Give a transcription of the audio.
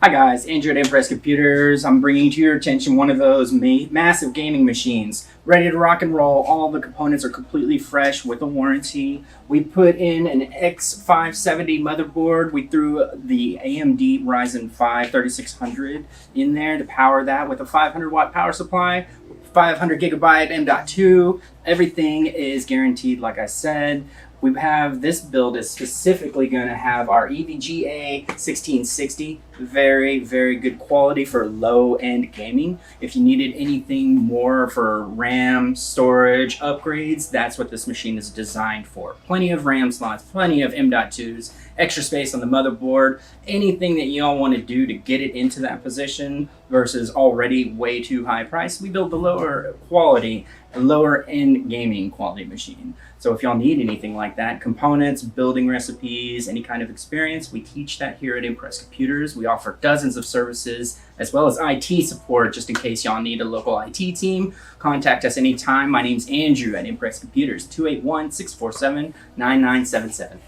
Hi guys, Andrew at Impress Computers. I'm bringing to your attention one of those massive gaming machines. Ready to rock and roll. All the components are completely fresh with a warranty. We put in an X570 motherboard. We threw the AMD Ryzen 5 3600 in there to power that with a 500 watt power supply, 500 gigabyte M.2. Everything is guaranteed, like I said. We have this build is specifically going to have our EVGA 1660. Very, very good quality for low-end gaming. If you needed anything more for RAM, storage, upgrades, that's what this machine is designed for. Plenty of RAM slots, plenty of M.2s, extra space on the motherboard, anything that you all want to do to get it into that position versus already way too high price. We build the lower quality, lower end gaming quality machine. So if y'all need anything like that, components, building recipes, any kind of experience, we teach that here at Impress Computers. We offer dozens of services as well as IT support just in case y'all need a local IT team. Contact us anytime. My name's Andrew at Impress Computers, 281-647-9977.